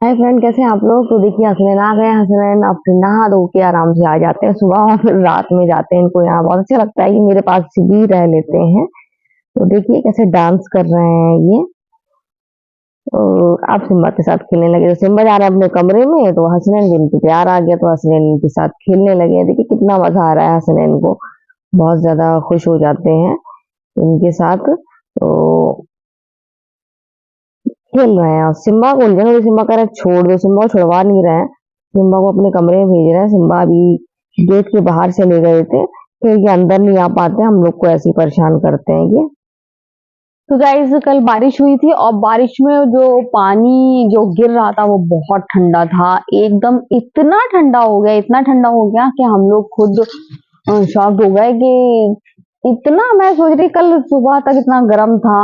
Hi friend, कैसे हैं आप लोग। तो देखिए, हसनैन आ गए। हसनैन अब नहा धो के आराम से आ जाते हैं सुबह और फिर रात में जाते हैं। इनको यहाँ बहुत अच्छा लगता है कि मेरे पास भी रह लेते हैं। तो देखिए कैसे डांस कर रहे हैं ये। तो आप सिम्बा के साथ खेलने लगे। तो सिम्बा जा रहा है अपने कमरे में, तो हसनैन भी इनके प्यार आ गया, तो हसनैन इनके साथ खेलने लगे। देखिए कितना मजा आ रहा है हसनैन को, बहुत ज्यादा खुश हो जाते हैं इनके साथ। तो खेल रहे हैं और सिम्बा को उलझन हो रही। सिम्बा कह रहा है छोड़ दो, सिम्बा को छुड़वा नहीं रहे हैं। सिम्बा को अपने कमरे में भेज रहे हैं। सिम्बा अभी गेट के बाहर चले गए थे, फिर ये अंदर नहीं आ पाते, हम लोग को ऐसे ही परेशान करते हैं ये। तो गाइस, कल बारिश हुई थी और बारिश में जो पानी जो गिर रहा था वो बहुत ठंडा था। एकदम इतना ठंडा हो गया, इतना ठंडा हो गया कि हम लोग खुद शॉक्ड हो गए कि इतना। मैं सोच रही कल सुबह तक इतना गर्म था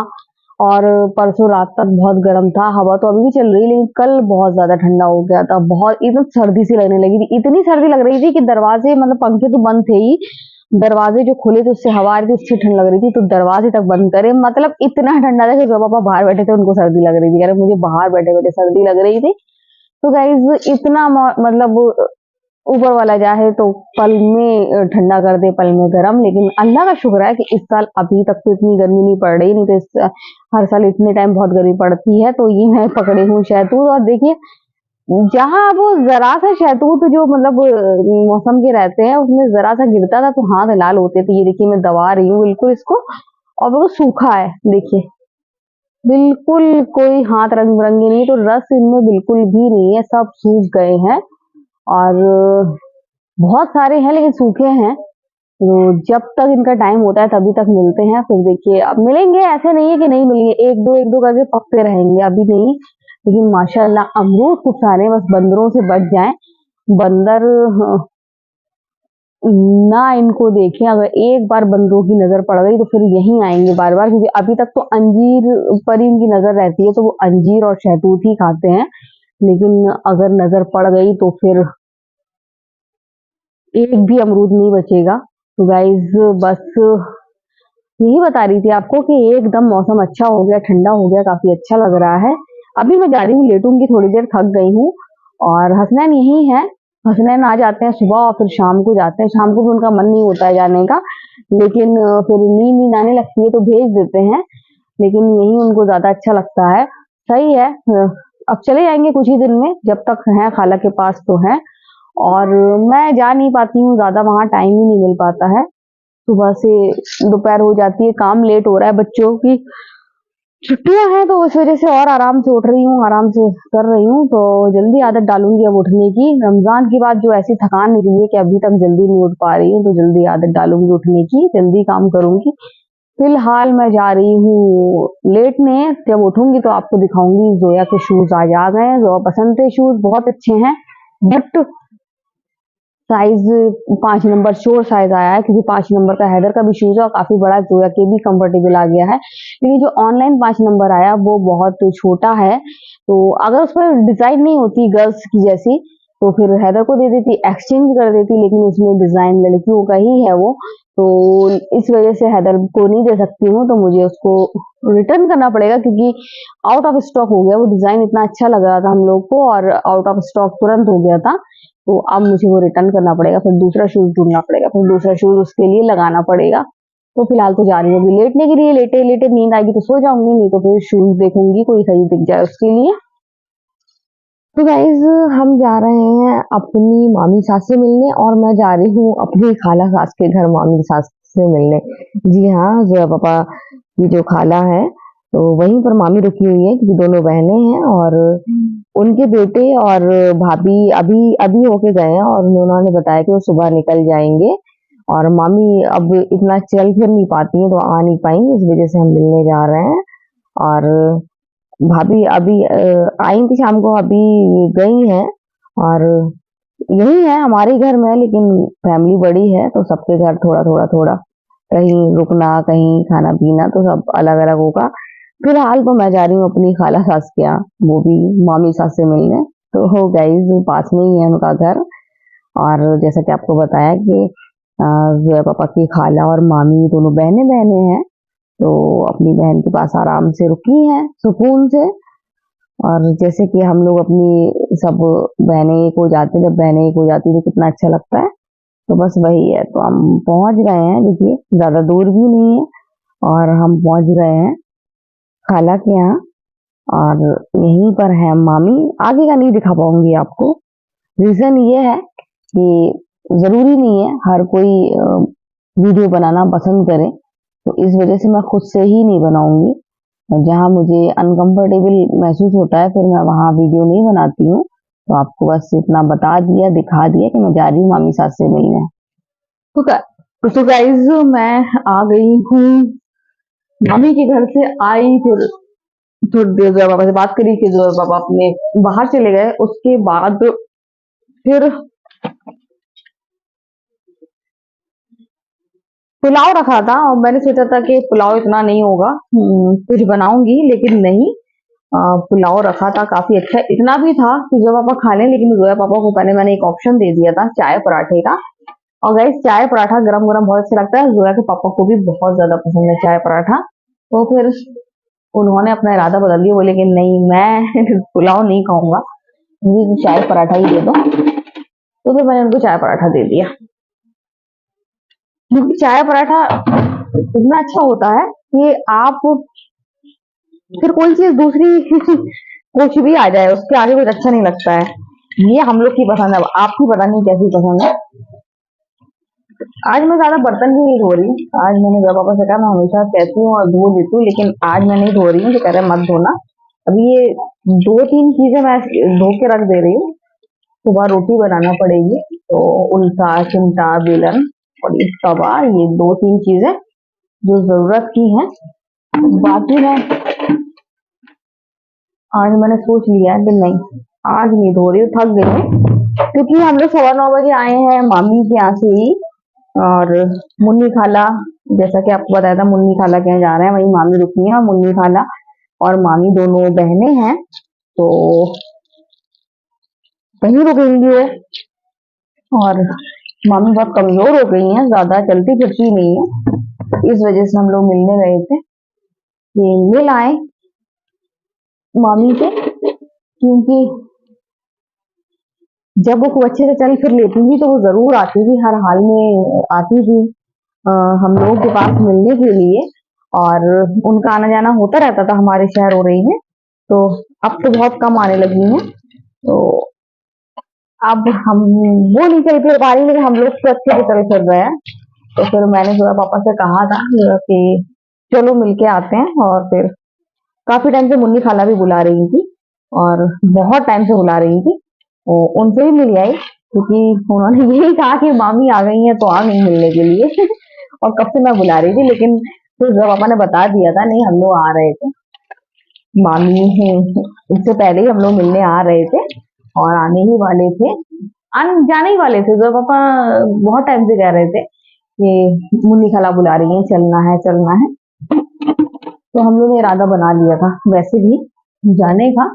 और परसों रात तक बहुत गर्म था। हवा तो अभी भी चल रही है, लेकिन कल बहुत ज्यादा ठंडा हो गया था। बहुत एकदम सर्दी सी लगने लगी थी, इतनी सर्दी लग रही थी कि दरवाजे, मतलब पंखे तो बंद थे ही, दरवाजे जो खुले थे उससे हवा आ रही थी, उससे ठंड लग रही थी, तो दरवाजे तक बंद करे। मतलब इतना ठंडा था कि जो पापा बाहर बैठे थे उनको सर्दी लग रही थी, कह रहे मुझे बाहर बैठे बैठे सर्दी लग रही थी। तो गाइज इतना मतलब ऊपर वाला चाहे तो पल में ठंडा कर दे, पल में गर्म। लेकिन अल्लाह का शुक्र है कि इस साल अभी तक तो इतनी गर्मी नहीं पड़ रही, नहीं तो हर साल इतने टाइम बहुत गर्मी पड़ती है। तो ये मैं पकड़ी हूँ शहतूत। और देखिए, जहाँ वो जरा सा शहतूत जो मतलब मौसम के रहते हैं उसमें जरा सा गिरता था तो हाथ लाल होते थे। ये देखिए मैं दबा रही हूँ बिल्कुल इसको, और वो सूखा है। देखिए बिल्कुल कोई हाथ रंग बिरंगे नहीं, तो रस इनमें बिल्कुल भी नहीं है, सब सूख गए हैं। और बहुत सारे हैं लेकिन सूखे हैं। तो जब तक इनका टाइम होता है तभी तक मिलते हैं, फिर देखिए अब मिलेंगे। ऐसे नहीं है कि नहीं मिलेंगे, एक दो करके पकते रहेंगे, अभी नहीं। लेकिन माशाल्लाह अमरूद खूब सारे, बस बंदरों से बच जाएं। बंदर ना इनको देखें, अगर एक बार बंदरों की नजर पड़ गई तो फिर यहीं आएंगे बार बार, क्योंकि अभी तक तो अंजीर पर ही इनकी नजर रहती है, तो वो अंजीर और शहतूत ही खाते हैं। लेकिन अगर नजर पड़ गई तो फिर एक भी अमरूद नहीं बचेगा। तो गाइज बस यही बता रही थी आपको कि एकदम मौसम अच्छा हो गया, ठंडा हो गया, काफी अच्छा लग रहा है। अभी मैं जा रही हूँ, लेटूंगी थोड़ी देर, थक गई हूँ। और हसनैन यही है। हसनैन आ जाते हैं सुबह और फिर शाम को जाते हैं। शाम को भी उनका मन नहीं होता है जाने का, लेकिन फिर नींद नींद आने लगती है तो भेज देते हैं। लेकिन यही उनको ज्यादा अच्छा लगता है। सही है। अब चले जाएंगे कुछ ही दिन में, जब तक है खाला के पास तो है। और मैं जा नहीं पाती हूँ ज्यादा, वहां टाइम ही नहीं मिल पाता है। सुबह से दोपहर हो जाती है, काम लेट हो रहा है, बच्चों की छुट्टियां हैं तो उस वजह से और आराम से उठ रही हूँ, आराम से कर रही हूँ। तो जल्दी आदत डालूंगी अब उठने की। रमजान के बाद जो ऐसी थकान निकली है कि अभी तक जल्दी नहीं उठ पा रही हूँ, तो जल्दी आदत डालूंगी उठने की, जल्दी काम करूंगी। फिलहाल मैं जा रही हूँ लेटने। जब उठूंगी तो आपको दिखाऊंगी। जोया के शूज आज आ गए हैं, जोया पसंद थे शूज, बहुत अच्छे हैं। बट साइज 5 नंबर शोर साइज आया है, क्योंकि 5 नंबर का हैदर का भी शूज है और काफी बड़ा जोया के भी कंफर्टेबल आ गया है। लेकिन जो ऑनलाइन 5 नंबर आया वो बहुत छोटा है। तो अगर उस पर डिजाइन नहीं होती गर्ल्स की जैसी तो फिर हैदर को दे देती, एक्सचेंज कर देती, लेकिन उसमें डिजाइन लड़कियों का ही है वो। तो इस वजह से हैदर को नहीं दे सकती हूँ, तो मुझे उसको रिटर्न करना पड़ेगा, क्योंकि आउट ऑफ स्टॉक हो गया। वो डिजाइन इतना अच्छा लग रहा था हम लोग को और आउट ऑफ स्टॉक तुरंत हो गया था। तो अब मुझे वो रिटर्न करना पड़ेगा, फिर दूसरा शूज ढूंढना पड़ेगा, फिर दूसरा शूज उसके लिए लगाना पड़ेगा। तो फिलहाल तो जा रही हूँ अभी लेटने के लिए। लेटे लेटे नींद आएगी तो सो जाऊंगी, नहीं तो फिर शूज देखूंगी कोई सही दिख जाए उसके लिए। तो गाइज हम जा रहे हैं अपनी मामी सास से मिलने, और मैं जा रही हूँ अपनी खाला सास के घर मामी सास से मिलने। जी हाँ, जो पापा की जो खाला है तो वहीं पर मामी रुकी हुई है, क्योंकि दोनों बहनें हैं और उनके बेटे और भाभी अभी अभी होके गए हैं, और उन्होंने बताया कि वो सुबह निकल जाएंगे। और मामी अब इतना चल फिर नहीं पाती हैं तो आ नहीं पाएंगी, इस वजह से हम मिलने जा रहे हैं। और भाभी अभी आई थी शाम को, अभी गई हैं। और यही है हमारे घर में, लेकिन फैमिली बड़ी है तो सबके घर थोड़ा थोड़ा थोड़ा, कहीं रुकना कहीं खाना पीना तो सब अलग अलग होगा। फिलहाल तो मैं जा रही हूँ अपनी खाला सास के यहाँ, वो भी मामी सास से मिलने। तो हो गाइस पास में ही है उनका घर। और जैसा कि आपको बताया कि जोया पापा की खाला और मामी दोनों बहने बहने हैं, तो अपनी बहन के पास आराम से रुकी हैं सुकून से। और जैसे कि हम लोग अपनी सब बहनें एक हो जाती, जब बहनें एक हो जाती तो कितना अच्छा लगता है। तो बस वही है, तो हम पहुंच गए हैं, देखिए ज्यादा दूर भी नहीं है और हम पहुंच गए हैं खाला के यहाँ। और यहीं पर है मामी। आगे का नहीं दिखा पाऊंगी आपको, रीजन ये है कि जरूरी नहीं है हर कोई वीडियो बनाना पसंद करे, तो इस वजह से मैं खुद से ही नहीं बनाऊंगी। जहाँ मुझे अनकंफर्टेबल महसूस होता है फिर मैं वहाँ वीडियो नहीं बनाती हूँ। तो आपको बस इतना बता दिया, दिखा दिया कि मैं जा रही हूँ मामी सास से मिलने। तो गाइज मैं आ गई हूँ मामी के घर से। आई फिर थोड़ी देर जोया पापा से बात करी, फिर जोया पापा अपने बाहर चले गए। उसके बाद फिर पुलाव रखा था और मैंने सोचा था कि पुलाव इतना नहीं होगा, कुछ बनाऊंगी, लेकिन नहीं। पुलाव रखा था काफी अच्छा, इतना भी था कि जोया पापा खा लें, लेकिन जोया पापा को पहले मैंने एक ऑप्शन दे दिया था चाय पराठे का। और गाइस चाय पराठा गरम गरम बहुत अच्छा लगता है, जोया के पापा को भी बहुत ज्यादा पसंद है चाय पराठा। तो फिर उन्होंने अपना इरादा बदल दिया, बोले कि नहीं मैं पुलाव नहीं खाऊंगा, मुझे चाय पराठा ही दे दो। तो फिर मैंने उनको चाय पराठा दे दिया, क्योंकि चाय पराठा इतना अच्छा होता है कि आप फिर कोई चीज दूसरी कुछ भी आ जाए उसके आगे कुछ अच्छा नहीं लगता है। ये हम लोग की पसंद है, आपकी पता नहीं कैसी पसंद है। आज मैं ज्यादा बर्तन भी नहीं धो रही हूँ। आज मैंने जब पापा से कहा मैं हमेशा कहती हूँ और धो देती हूँ, लेकिन आज मैं नहीं धो रही हूँ, तो कह रहे मत धोना। अभी ये दो तीन चीजें मैं धो के रख दे रही हूँ, सुबह रोटी बनाना पड़ेगी, तो उल्टा चिमटा बेलन और ये तवा, ये दो तीन चीजें जो जरूरत की हैं। बाकी मैं आज मैंने सोच लिया है कि नहीं आज नहीं धो रही हूँ, थक गई हूँ। क्योंकि हम लोग 9:15 बजे आए हैं मामी के यहाँ से ही। और मुन्नी खाला, जैसा कि आपको बताया था, मुन्नी खाला के यहाँ जा रहे हैं, वही मामी रुकी है। और मुन्नी खाला और मामी दोनों बहनें हैं, तो वहीं रुकेंगी वो। और मामी बहुत कमजोर हो गई हैं, ज्यादा चलती फिरती नहीं है, इस वजह से हम लोग मिलने गए थे कि मिल आए मामी से। क्योंकि जब वो खूब अच्छे से चल फिर लेती थी तो वो जरूर आती थी, हर हाल में आती थी हम लोगों के पास मिलने के लिए। और उनका आना जाना होता रहता था हमारे शहर हो रही में। तो अब तो बहुत कम आने लगी हैं। तो अब हम वो नहीं चल फिर पा रही, लेकिन हम लोग तो अच्छे से चल फिर रहे हैं। तो फिर मैंने जो है पापा से कहा था कि चलो मिलके आते हैं। और फिर काफी टाइम से मुन्नी खाला भी बुला रही थी, और बहुत टाइम से बुला रही थी, तो उनसे भी मिल आई, क्योंकि उन्होंने यही कहा कि मामी आ गई है तो आ गई मिलने के लिए। और कब से मैं बुला रही थी, लेकिन फिर जब पापा ने बता दिया था नहीं हम लोग आ रहे थे, मामी इससे पहले ही हम लोग मिलने आ रहे थे और आने ही वाले थे, जाने ही वाले थे। जब पापा बहुत टाइम से कह रहे थे कि मुन्नी खाला बुला रही है, चलना है चलना है। तो हम लोग ने इरादा बना लिया था वैसे भी जाने का।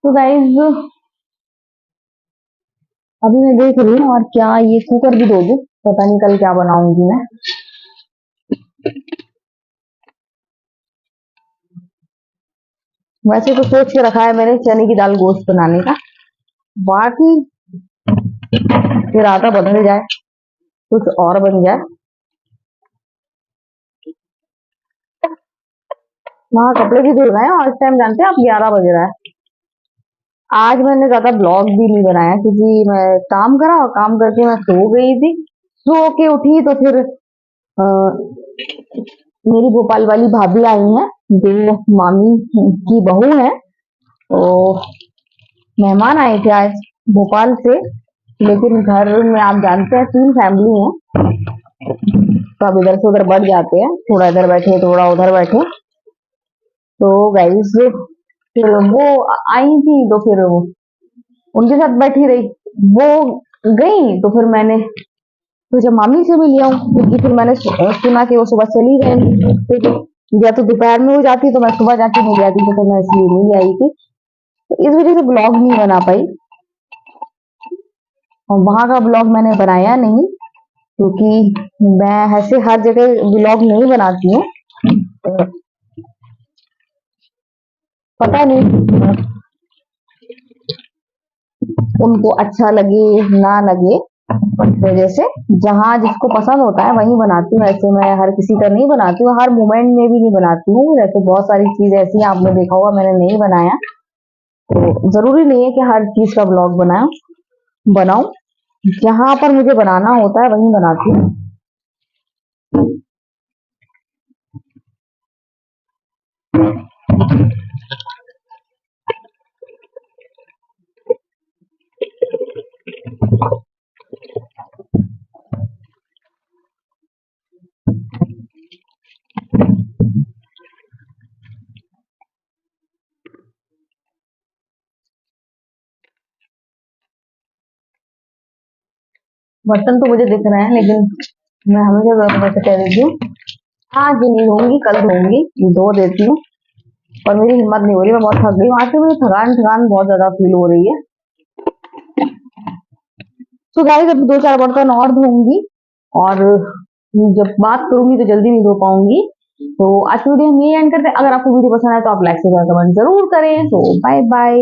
तो गाइज अभी मैं देख रही हूँ, और क्या ये कुकर भी धो दूं, पता नहीं कल क्या बनाऊंगी मैं। वैसे तो सोच के रखा है मैंने चने की दाल गोश्त बनाने का, बाकी इरादा बदल जाए, कुछ और बन जाए। वहां कपड़े भी धुल गए हैं और इस टाइम जानते हैं आप 11 बज रहा है। आज मैंने ज्यादा ब्लॉग भी नहीं बनाया, क्योंकि मैं काम करा और काम करके मैं सो गई थी। सो के उठी तो फिर अ, मेरी भोपाल वाली भाभी आई हैं, जो मामी की बहू है। तो मेहमान आए थे आज भोपाल से, लेकिन घर में आप जानते हैं 3 फैमिली हैं, तो अब इधर से उधर बढ़ जाते हैं, थोड़ा इधर बैठे थोड़ा उधर बैठे। तो गाइस फिर वो आई थी, तो फिर उनके साथ बैठी रही। वो गई तो फिर मैंने सोचा मामी से भी लिया हूँ, क्योंकि फिर मैंने सुना कि वो सुबह चली गई। तो या तो दोपहर में हो जाती तो मैं सुबह जाके मिल जाती, तो फिर मैं इसलिए नहीं आई थी। तो इस वजह से ब्लॉग नहीं बना पाई, और वहां का ब्लॉग मैंने बनाया नहीं, क्योंकि मैं ऐसे हर जगह ब्लॉग नहीं बनाती हूँ। पता नहीं उनको अच्छा लगे ना लगे, इस वजह से जहाँ जिसको पसंद होता है वही बनाती हूँ। ऐसे मैं हर किसी का नहीं बनाती हूँ, हर मोमेंट में भी नहीं बनाती हूँ। वैसे बहुत सारी चीज ऐसी हैं आपने देखा होगा मैंने नहीं बनाया, तो जरूरी नहीं है कि हर चीज का ब्लॉग बनाऊं। जहां पर मुझे बनाना होता है वहीं बनाती हूँ। बर्तन तो मुझे दिख रहे हैं, लेकिन मैं हमेशा वैसे कह देती हूँ आज नहीं धोऊंगी कल धोऊंगी, धो देती हूँ। पर मेरी हिम्मत नहीं हो रही, मैं बहुत थक गई हूँ आज से, मुझे थकान थकान बहुत ज्यादा फील हो रही है। तो गाइस अभी दो चार बर्तन और धोऊंगी, और जब बात करूंगी तो जल्दी नहीं धो पाऊंगी। तो आज की वीडियो हम यही एंड करते हैं। अगर आपको वीडियो पसंद आए तो आप लाइक शेयर कमेंट जरूर करें। तो बाय बाय।